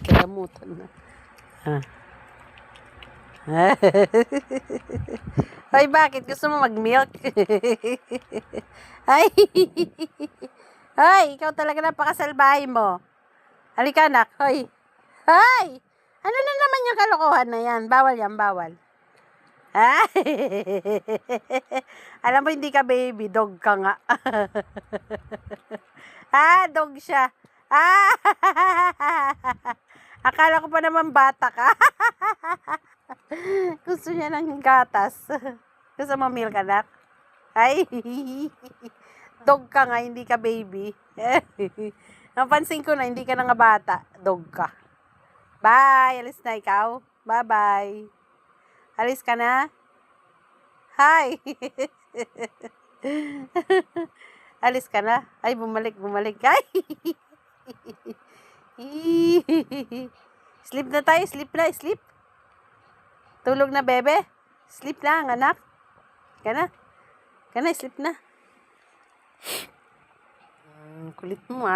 Kalamutan na. Ay, bakit? Gusto mo mag-milk? Ay! Ay, ikaw talaga napakasalbahe mo. Halika, anak. Hoy! Hoy! Ano na naman yung kalokohan na yan? Bawal yan, bawal. Ay! Alam mo, hindi ka baby. Dog ka nga. Dog siya. Akala ko pa naman bata ka. Gusto niya ng gatas. Gusto mo milk, anak? Ay, dog ka nga, hindi ka baby. Napansin ko na, hindi ka na nga bata. Dog ka. Bye! Alis na ikaw. Bye-bye. Alis ka na? Hi! Alis ka na? Ay, bumalik. Ay! Sleep na tayo. Sleep. Tulog na, bebe. Sleep lang, anak. Ka na, sleep na. Kulit mo,